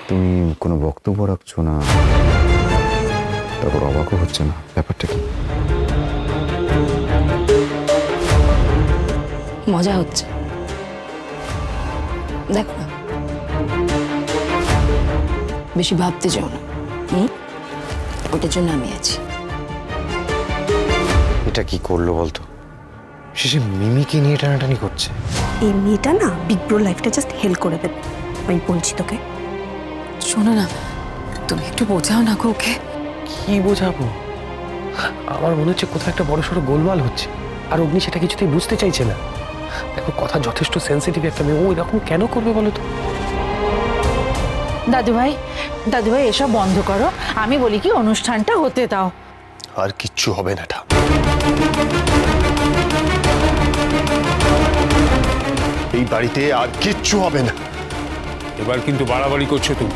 তুমি কোনো বক্তব্য রাখছো না, তারপর অবাকও হচ্ছে না, ব্যাপারটা কি? মজা হচ্ছে, দেখো না, বেশি ভাবতে চাও না। ওটার জন্য আমি আছি। এটা কি করলো বলতো? শেষে মিমিকে নিয়ে টানাটানি করছে। এই মেয়েটা না বিগ ব্রো লাইফটা জাস্ট হেল করে দেবে, আমি বলছি তোকে। শোনো না, তুমি একটু বোঝাও না গো ওকে। কি বোঝাবো? আমার মনে হচ্ছে কোথাও একটা বড়সড় গোলমাল হচ্ছে, আর অগ্নি সেটা কিছুতেই বুঝতে চাইছে না। দেখো, কথা যথেষ্ট সেন্সিটিভ একটা মেয়ে, ও এরকম কেন করবে বলো তো? দাদুভাই, দাদুভাই এসব বন্ধ করো, আমি বলি কি অনুষ্ঠানটা হতে দাও। আর কিচ্ছু হবে না। এই বাড়িতে আর কিচ্ছু হবে না। এবার কিন্তু বাড়াবাড়ি করছো তুমি।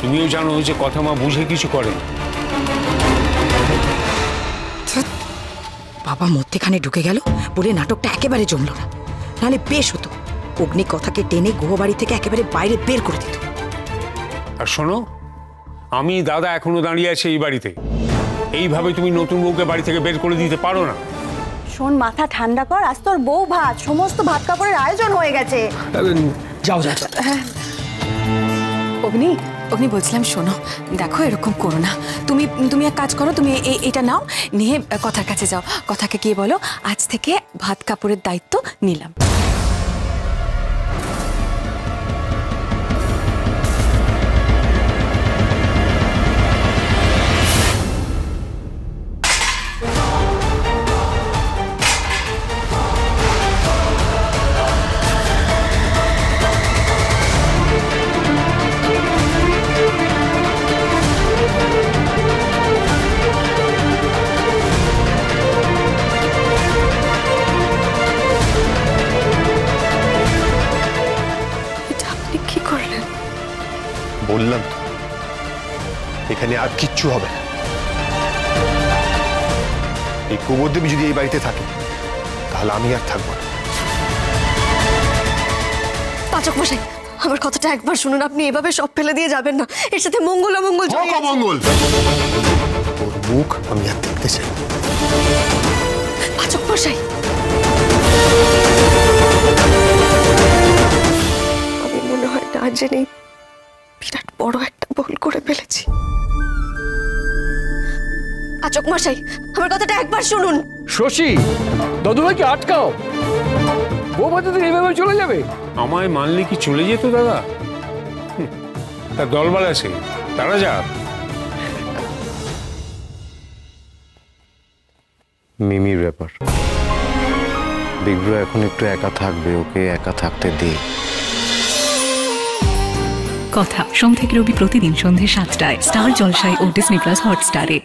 তুমিও জানো যে কথা মা বুঝে কিছু করে। বাবা মধ্যেখানে ঢুকে গেল বলে নাটকটা একেবারে জমলো না, নাহলে বেশ হতো। অগ্নি কথাকে টেনে গুহবাড়ি থেকে একেবারে বাইরে বের করে দিত। আর শোনো, আমি দাদা এখনো দাঁড়িয়ে আছে এই বাড়িতে। এইভাবে তুমি নতুন বউকে বাড়ি থেকে বের করে দিতে পারো না। শোন, মাথা ঠান্ডা কর, আজ তোর বউ ভাত, সমস্ত ভাত কাপড়ের আয়োজন হয়ে গেছে। যাও যাও। অগ্নি, অগ্নি বলছিলাম শোনো, দেখো এরকম করো না। তুমি এক কাজ করো, তুমি এটা নাও, নিয়ে কথার কাছে যাও, কথাকে গিয়ে বলো আজ থেকে ভাত কাপড়ের দায়িত্ব নিলাম। বললাম তো, এখানে আর কিচ্ছু হবে না। এই কুমোরদেবী যদি এই বাড়িতে থাকে তাহলে আমি আর থাকবো না। পাচক মশাই, আমার কথাটা একবার শুনুন, আপনি এভাবে সব ফেলে দিয়ে যাবেন না, এর সাথে মঙ্গল অমঙ্গল জড়িয়ে আছে। মঙ্গল, ওর মুখ আমি আর দেখতে চাই। পাচক মশাই, আমি মনে হয় না জেনে বিরাট বড় একটা ভুল করে ফেলেছি। পাচক মশাই, আমার কথাটা একবার শুনুন। শশী, দাদুভাইকে আটকাও। বৌভাতে তো এইভাবে চলে যাবে। আমায় মানলে কি চলে যেত দাদা? তার দলবল আছে, তারা যাক। মিমির ব্যাপার, বিগ ব্রো এখন একটু একা থাকবে, ওকে একা থাকতে দে। কথা সোম থেকে রবি প্রতিদিন সন্ধ্যে ৭টায় স্টার জলসায় ও ডিজনি প্লাস হটস্টারে।